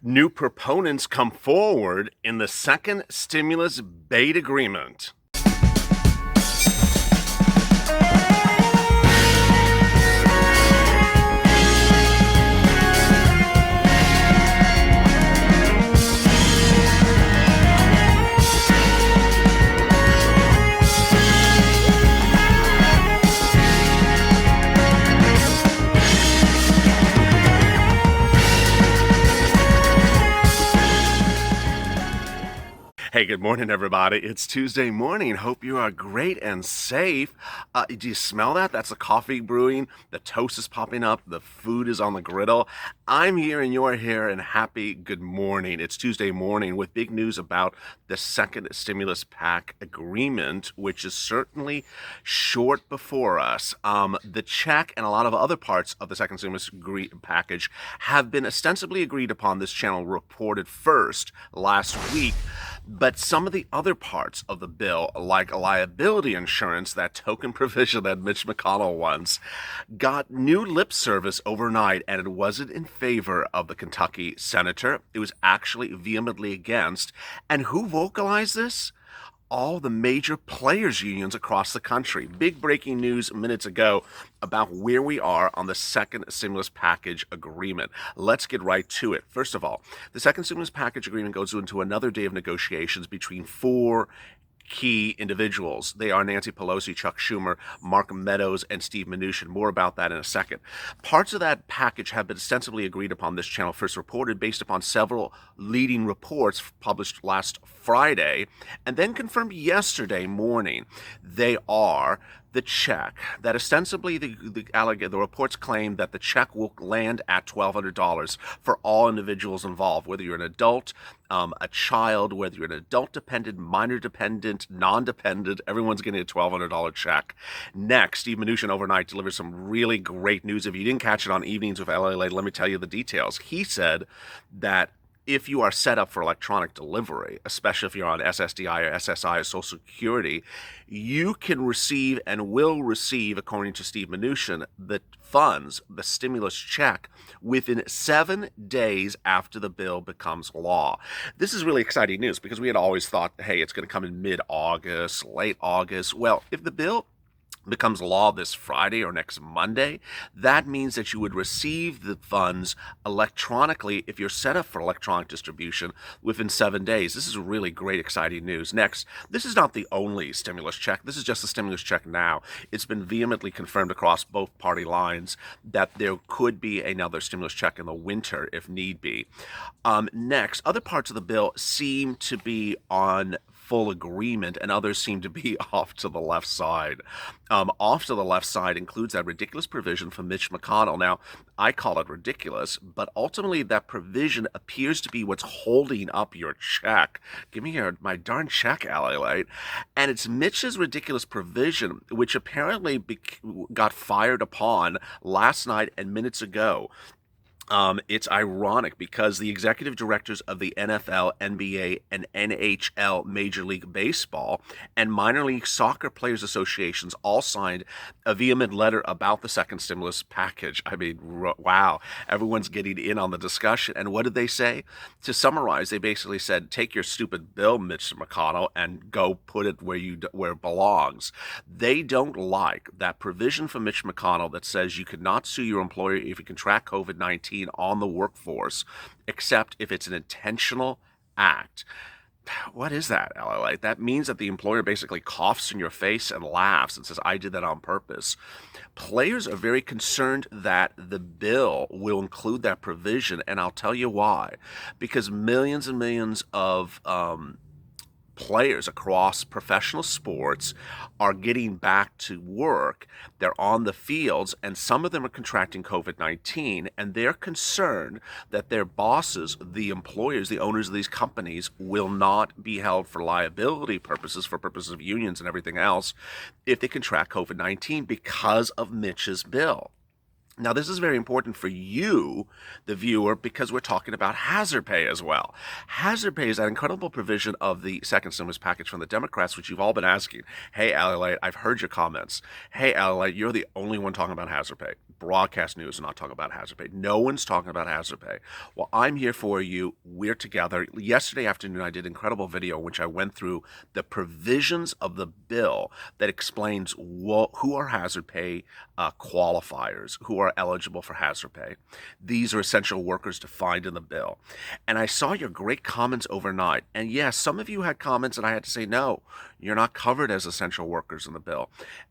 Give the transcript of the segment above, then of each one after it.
New proponents come forward in the second stimulus bait agreement. Hey, good morning, everybody. It's Tuesday morning. Hope you are great and safe. Do you smell that? That's the coffee brewing. The toast is popping up. The food is on the griddle. I'm here and you're here, and happy good morning. It's Tuesday morning with big news about the second stimulus pack agreement, which is certainly short before us. The check and a lot of other parts of the second stimulus package have been ostensibly agreed upon. This channel reported first last week. But some of the other parts of the bill, like liability insurance, that token provision that Mitch McConnell wants, got new lip service overnight, and it wasn't in favor of the Kentucky senator. It was actually vehemently against. And who vocalized this? All the major players unions across the country. Big breaking news minutes ago about where we are on the second stimulus package agreement. Let's get right to it. First of all, the second stimulus package agreement goes into another day of negotiations between four key individuals. They are Nancy Pelosi, Chuck Schumer, Mark Meadows, and Steve Mnuchin. More about that in a second. Parts of that package have been ostensibly agreed upon, this channel first reported, based upon several leading reports published last Friday and then confirmed yesterday morning. They are the check that ostensibly the reports claim that the check will land at $1,200 for all individuals involved, whether you're an adult, a child, whether you're an adult dependent, minor dependent, non-dependent, everyone's getting a $1,200 check. Next, Steve Mnuchin overnight delivered some really great news. If you didn't catch it on Evenings with LALATE, let me tell you the details. He said that if you are set up for electronic delivery, especially if you're on SSDI or SSI or Social Security, you can receive and will receive, according to Steve Mnuchin, the funds, the stimulus check, within 7 days after the bill becomes law. This is really exciting news because we had always thought, hey, it's going to come in mid-August, late August. Well, if the bill becomes law this Friday or next Monday, that means that you would receive the funds electronically if you're set up for electronic distribution within 7 days. This is really great, exciting news. Next, this is not the only stimulus check. This is just a stimulus check now. It's been vehemently confirmed across both party lines that there could be another stimulus check in the winter if need be. Next, other parts of the bill seem to be on full agreement, and others seem to be off to the left side. Off to the left side includes that ridiculous provision from Mitch McConnell. Now, I call it ridiculous, but ultimately that provision appears to be what's holding up your check. Give me my darn check, LALATE. And it's Mitch's ridiculous provision, which apparently got fired upon last night and minutes ago. It's ironic because the executive directors of the NFL, NBA, and NHL Major League Baseball and minor league soccer players associations all signed a vehement letter about the second stimulus package. I mean, wow, everyone's getting in on the discussion. And what did they say? To summarize, they basically said, take your stupid bill, Mitch McConnell, and go put it where it belongs. They don't like that provision from Mitch McConnell that says you could not sue your employer if you contract COVID-19 on the workforce, except if it's an intentional act. What is that, LALATE? That means that the employer basically coughs in your face and laughs and says, I did that on purpose. Players are very concerned that the bill will include that provision, and I'll tell you why. Because millions and millions of players across professional sports are getting back to work. They're on the fields, and some of them are contracting COVID-19, and they're concerned that their bosses, the employers, the owners of these companies, will not be held for liability purposes, for purposes of unions and everything else, if they contract COVID-19 because of Mitch's bill. Now, this is very important for you, the viewer, because we're talking about hazard pay as well. Hazard pay is that incredible provision of the second stimulus package from the Democrats, which you've all been asking. Hey, LALATE, I've heard your comments. Hey, LALATE, you're the only one talking about hazard pay. Broadcast news is not talking about hazard pay. No one's talking about hazard pay. Well, I'm here for you. We're together. Yesterday afternoon, I did an incredible video in which I went through the provisions of the bill that explains who are hazard pay qualifiers, who are eligible for hazard pay. These are essential workers defined in the bill. And I saw your great comments overnight. And yes, some of you had comments and I had to say, no, you're not covered as essential workers in the bill.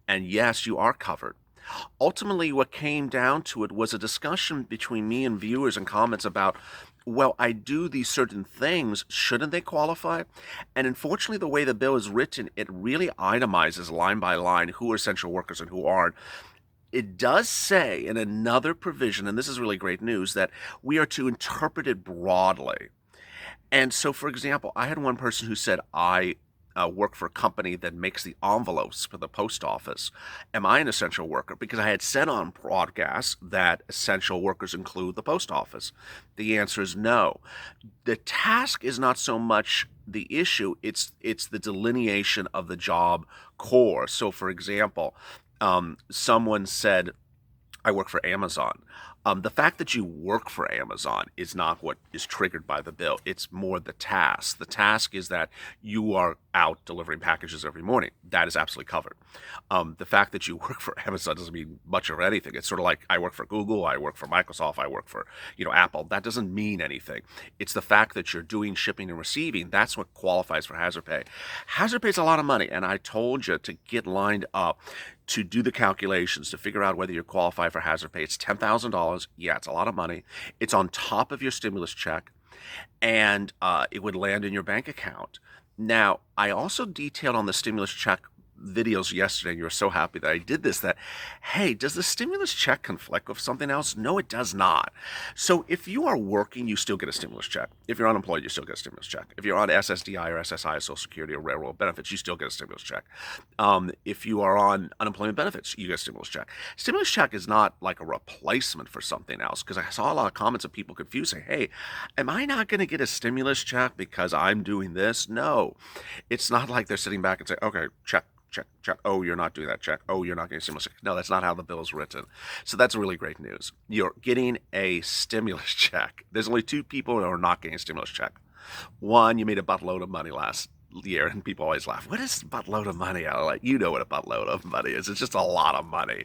And yes, you are covered. Ultimately, what came down to it was a discussion between me and viewers and comments about, well, I do these certain things, shouldn't they qualify? And unfortunately, the way the bill is written, it really itemizes line by line who are essential workers and who aren't. It does say in another provision, and this is really great news, that we are to interpret it broadly. And so, for example, I had one person who said, I work for a company that makes the envelopes for the post office. Am I an essential worker? Because I had said on broadcast that essential workers include the post office. The answer is no. The task is not so much the issue, it's the delineation of the job core. So, for example, someone said, I work for Amazon. The fact that you work for Amazon is not what is triggered by the bill. It's more the task. The task is that you are out delivering packages every morning. That is absolutely covered. The fact that you work for Amazon doesn't mean much of anything. It's sort of like I work for Google, I work for Microsoft, I work for Apple. That doesn't mean anything. It's the fact that you're doing shipping and receiving. That's what qualifies for hazard pay. Hazard pay is a lot of money, and I told you to get lined up to do the calculations to figure out whether you qualify for hazard pay. It's $10,000. Yeah, it's a lot of money. It's on top of your stimulus check, and it would land in your bank account. Now, I also detailed on the stimulus check videos yesterday, and you were so happy that I did this, that, hey, does the stimulus check conflict with something else? No, it does not. So if you are working, you still get a stimulus check. If you're unemployed, you still get a stimulus check. If you're on SSDI or SSI, Social Security or railroad benefits, you still get a stimulus check. If you are on unemployment benefits, you get a stimulus check. Stimulus check is not like a replacement for something else, because I saw a lot of comments of people confused saying, hey, am I not going to get a stimulus check because I'm doing this? No, it's not like they're sitting back and saying, okay, check. Check. Oh, you're not doing that. Check. Oh, you're not getting a stimulus check. No, that's not how the bill is written. So that's really great news. You're getting a stimulus check. There's only two people who are not getting a stimulus check. One, you made a buttload of money last year, and people always laugh. What is a buttload of money? You know what a buttload of money is. It's just a lot of money.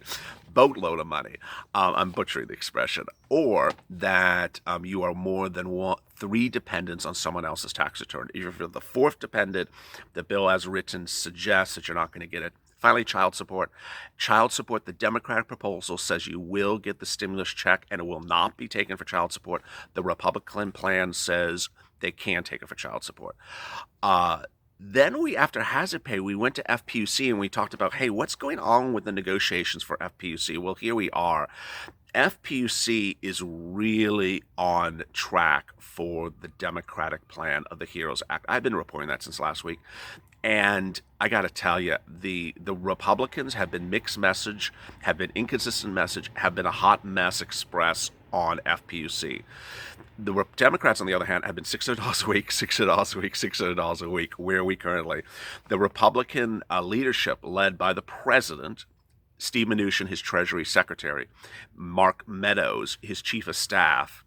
Boatload of money. I'm butchering the expression. Or that you are more than three dependents on someone else's tax return. If you're the fourth dependent, the bill as written suggests that you're not going to get it. Finally, child support. Child support, the Democratic proposal says you will get the stimulus check and it will not be taken for child support. The Republican plan says they can take it for child support. Then after hazard pay, we went to FPUC and we talked about, hey, what's going on with the negotiations for FPUC? Well, here we are. FPUC is really on track for the Democratic plan of the HEROES Act. I've been reporting that since last week. And I got to tell you, the Republicans have been mixed message, have been inconsistent message, have been a hot mess express on FPUC. The Democrats, on the other hand, have been $600 a week, $600 a week, $600 a week. Where are we currently? The Republican leadership, led by the president, Steve Mnuchin, his Treasury Secretary, Mark Meadows, his Chief of Staff,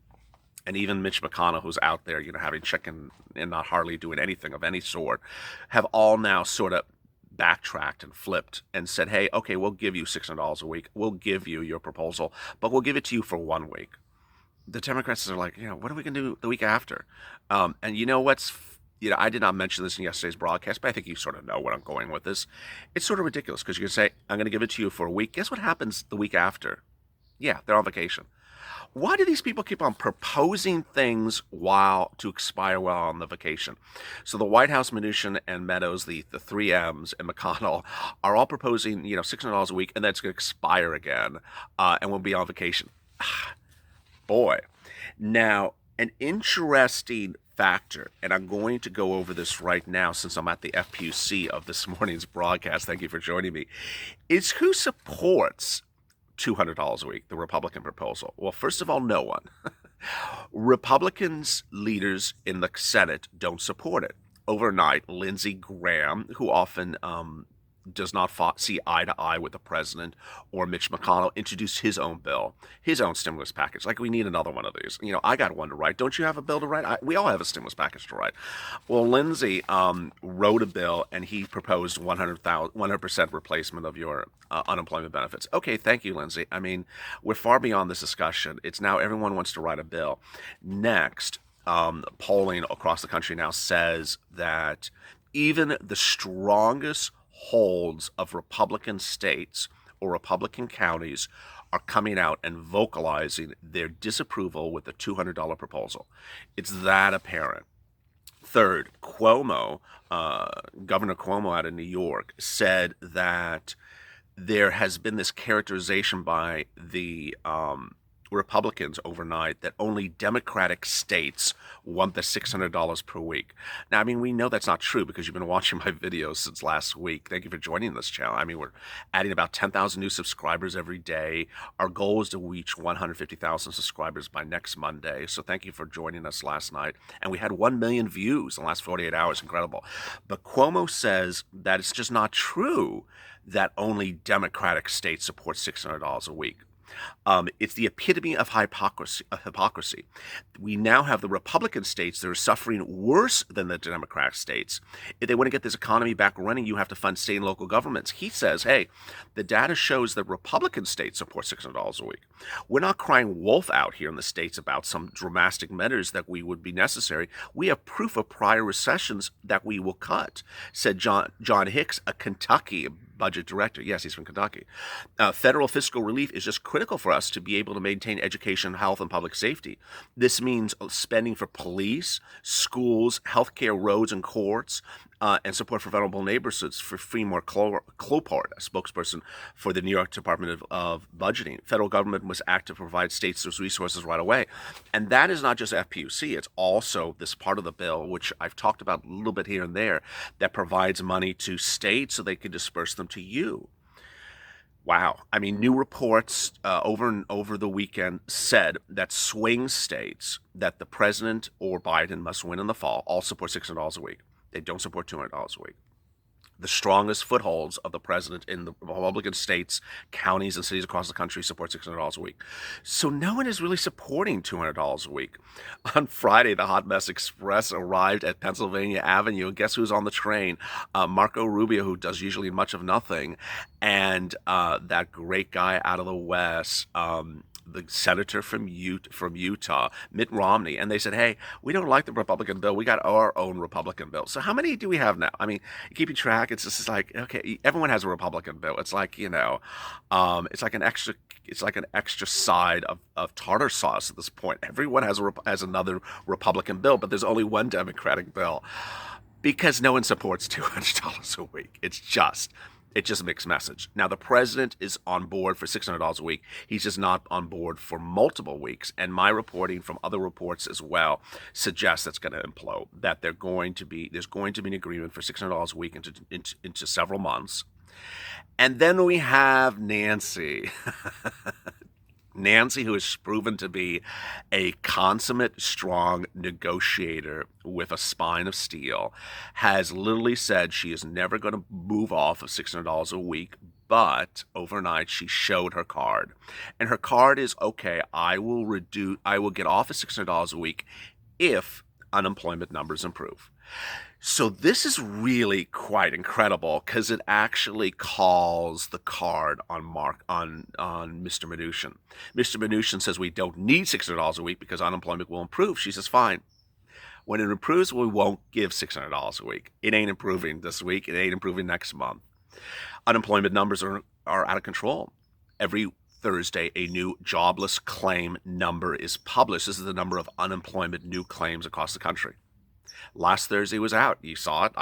and even Mitch McConnell, who's out there, having chicken and not hardly doing anything of any sort, have all now sort of backtracked and flipped and said, hey, okay, we'll give you $600 a week. We'll give you your proposal, but we'll give it to you for 1 week. The Democrats are like, what are we going to do the week after? And you know what's, I did not mention this in yesterday's broadcast, but I think you sort of know where I'm going with this. It's sort of ridiculous because you can say, I'm going to give it to you for a week. Guess what happens the week after? Yeah, they're on vacation. Why do these people keep on proposing things to expire while on the vacation? So the White House, Mnuchin and Meadows, the 3Ms and McConnell are all proposing, $600 a week, and that's going to expire again, and we'll be on vacation. Boy. Now, an interesting factor, and I'm going to go over this right now since I'm at the FPUC of this morning's broadcast. Thank you for joining me. Is who supports $200 a week, the Republican proposal? Well, first of all, no one. Republicans leaders in the Senate don't support it. Overnight, Lindsey Graham, who often does not see eye to eye with the president, or Mitch McConnell, introduced his own bill, his own stimulus package. Like, we need another one of these. I got one to write. Don't you have a bill to write? We all have a stimulus package to write. Well, Lindsey wrote a bill, and he proposed 100% replacement of your unemployment benefits. Okay, thank you, Lindsey. I mean, we're far beyond this discussion. It's now everyone wants to write a bill. Next, polling across the country now says that even the strongest holds of Republican states or Republican counties are coming out and vocalizing their disapproval with the $200 proposal. It's that apparent. Third, Governor Cuomo out of New York, said that there has been this characterization by the Republicans overnight that only Democratic states want the $600 per week. Now, I mean, we know that's not true because you've been watching my videos since last week. Thank you for joining this channel. I mean, we're adding about 10,000 new subscribers every day. Our goal is to reach 150,000 subscribers by next Monday. So thank you for joining us last night. And we had 1 million views in the last 48 hours. Incredible. But Cuomo says that it's just not true that only Democratic states support $600 a week. It's the epitome of hypocrisy. We now have the Republican states that are suffering worse than the Democratic states. If they want to get this economy back running, you have to fund state and local governments. He says, hey, the data shows that Republican states support $600 a week. We're not crying wolf out here in the states about some dramatic measures that would be necessary. We have proof of prior recessions that we will cut, said John Hicks, a Kentucky budget director. Yes, he's from Kentucky. Federal fiscal relief is just critical for us to be able to maintain education, health, and public safety. This means spending for police, schools, healthcare, roads, and courts, and support for vulnerable neighborhoods. For Fremont Clopart, a spokesperson for the New York Department of Budgeting, federal government must act to provide states those resources right away. And that is not just FPUC, it's also this part of the bill, which I've talked about a little bit here and there, that provides money to states so they can disperse them to you. Wow. I mean, new reports over the weekend said that swing states that the president or Biden must win in the fall all support $600 a week. They don't support $200 a week. The strongest footholds of the president in the Republican states, counties, and cities across the country support $600 a week. So no one is really supporting $200 a week. On Friday, the Hot Mess Express arrived at Pennsylvania Avenue, and guess who's on the train? Marco Rubio, who does usually much of nothing, and that great guy out of the West, the senator from Utah, Mitt Romney, and they said, hey, we don't like the Republican bill. We got our own Republican bill. So how many do we have now? I mean, keeping track, it's just like, okay, everyone has a Republican bill. It's like, it's like an extra side of tartar sauce at this point. Everyone has another Republican bill, but there's only one Democratic bill because no one supports $200 a week. It's just a mixed message. Now, the president is on board for $600 a week. He's just not on board for multiple weeks. And my reporting from other reports as well suggests that's going to implode, that there's going to be an agreement for $600 a week into several months. And then we have Nancy. Nancy, who has proven to be a consummate, strong negotiator with a spine of steel, has literally said she is never going to move off of $600 a week, but overnight she showed her card. And her card is, okay, I will get off of $600 a week if unemployment numbers improve. So this is really quite incredible because it actually calls the card on Mr. Mnuchin. Mr. Mnuchin says we don't need $600 a week because unemployment will improve. She says, fine. When it improves, we won't give $600 a week. It ain't improving this week. It ain't improving next month. Unemployment numbers are out of control. Every Thursday, a new jobless claim number is published. This is the number of unemployment new claims across the country. Last Thursday was out. You saw it.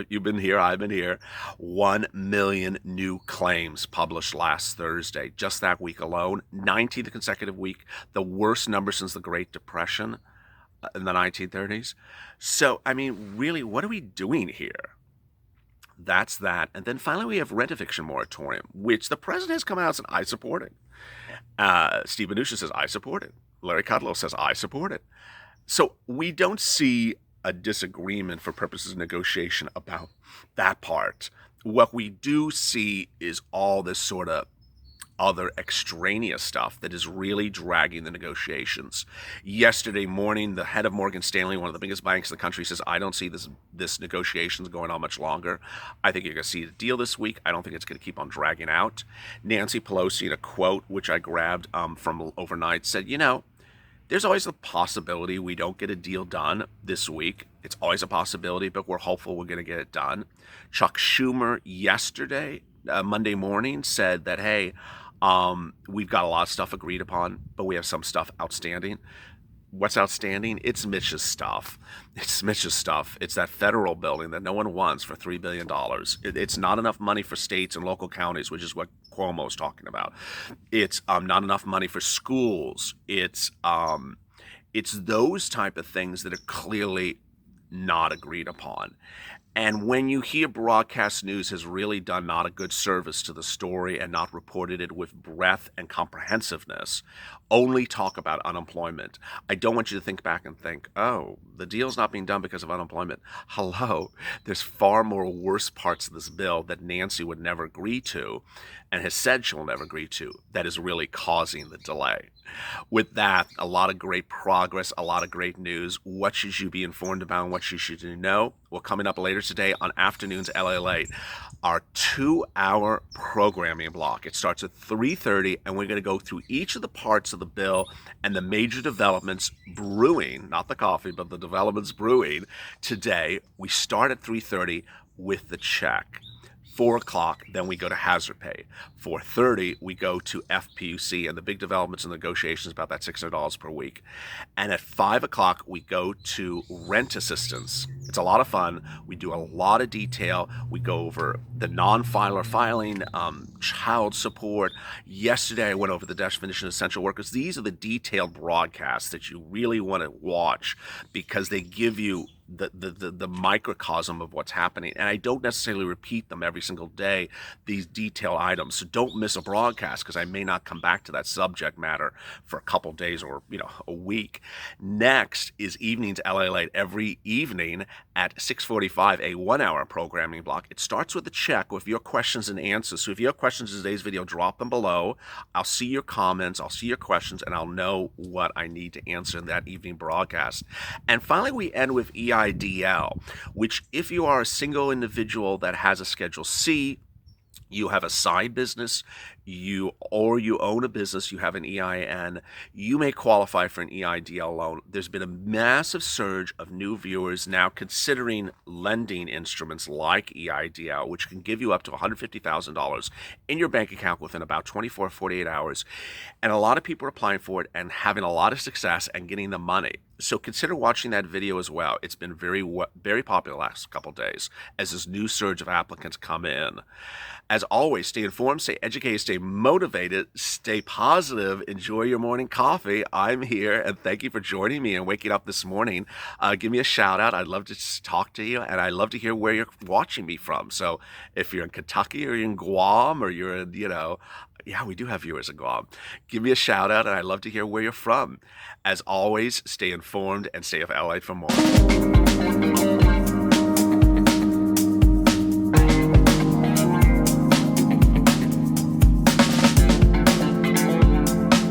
You've been here. I've been here. 1 million new claims published last Thursday. Just that week alone, 19th consecutive week, the worst number since the Great Depression in the 1930s. So, I mean, really, what are we doing here? That's that. And then finally, we have rent eviction moratorium, which the president has come out and said, I support it. Steve Mnuchin says, I support it. Larry Kudlow says, I support it. So we don't see a disagreement for purposes of negotiation about that part. What we do see is all this sort of other extraneous stuff that is really dragging the negotiations. Yesterday morning, the head of Morgan Stanley, one of the biggest banks in the country, says, I don't see this negotiations going on much longer. I think you're going to see a deal this week. I don't think it's going to keep on dragging out. Nancy Pelosi, in a quote, which I grabbed from overnight, said, there's always a possibility we don't get a deal done this week. It's always a possibility, but we're hopeful we're going to get it done. Chuck Schumer yesterday, Monday morning, said that, hey, we've got a lot of stuff agreed upon, but we have some stuff outstanding. What's outstanding? It's Mitch's stuff. It's Mitch's stuff. It's that federal building that no one wants for $3 billion. It's not enough money for states and local counties, which is what Cuomo's talking about. It's not enough money for schools. It's those type of things that are clearly not agreed upon. And when you hear broadcast news has really done not a good service to the story and not reported it with breadth and comprehensiveness, only talk about unemployment. I don't want you to think back and think, oh, the deal's not being done because of unemployment. Hello, there's far more worse parts of this bill that Nancy would never agree to and has said she'll never agree to that is really causing the delay. With that, a lot of great progress, a lot of great news. What should you be informed about and what should you know? Well, coming up later today on Afternoons LALATE, our 2-hour programming block. It starts at 3:30, and we're going to go through each of the parts of the bill and the major developments brewing, not the coffee, but the developments brewing today. We start at 3:30 with the check. 4 o'clock, then we go to hazard pay. 4:30, we go to FPUC and the big developments and negotiations about that $600 per week. And at 5 o'clock, we go to rent assistance. It's a lot of fun. We do a lot of detail. We go over the non-filer filing, child support. Yesterday, I went over the definition of essential workers. These are the detailed broadcasts that you really want to watch because they give you the microcosm of what's happening. And I don't necessarily repeat them every single day, these detailed items. So don't miss a broadcast because I may not come back to that subject matter for a couple days or, a week. Next is Evenings LALATE every evening at 6:45, a 1-hour programming block. It starts with a check with your questions and answers. So if you have questions in today's video, drop them below. I'll see your comments, I'll see your questions, and I'll know what I need to answer in that evening broadcast. And finally, we end with EIDL, which if you are a single individual that has a Schedule C, you have a side business, you own a business, you have an EIN, you may qualify for an EIDL loan. There's been a massive surge of new viewers now considering lending instruments like EIDL, which can give you up to $150,000 in your bank account within about 24 or 48 hours. And a lot of people are applying for it and having a lot of success and getting the money. So consider watching that video as well. It's been very popular the last couple of days as this new surge of applicants come in. As always, stay informed, stay educated, stay motivated, stay positive, enjoy your morning coffee. I'm here, and thank you for joining me and waking up this morning. Give me a shout out. I'd love to talk to you, and I'd love to hear where you're watching me from. So if you're in Kentucky or you're in Guam or you're in, yeah, we do have viewers in Guam. Give me a shout out, and I'd love to hear where you're from. As always, stay informed and stay up LA for more.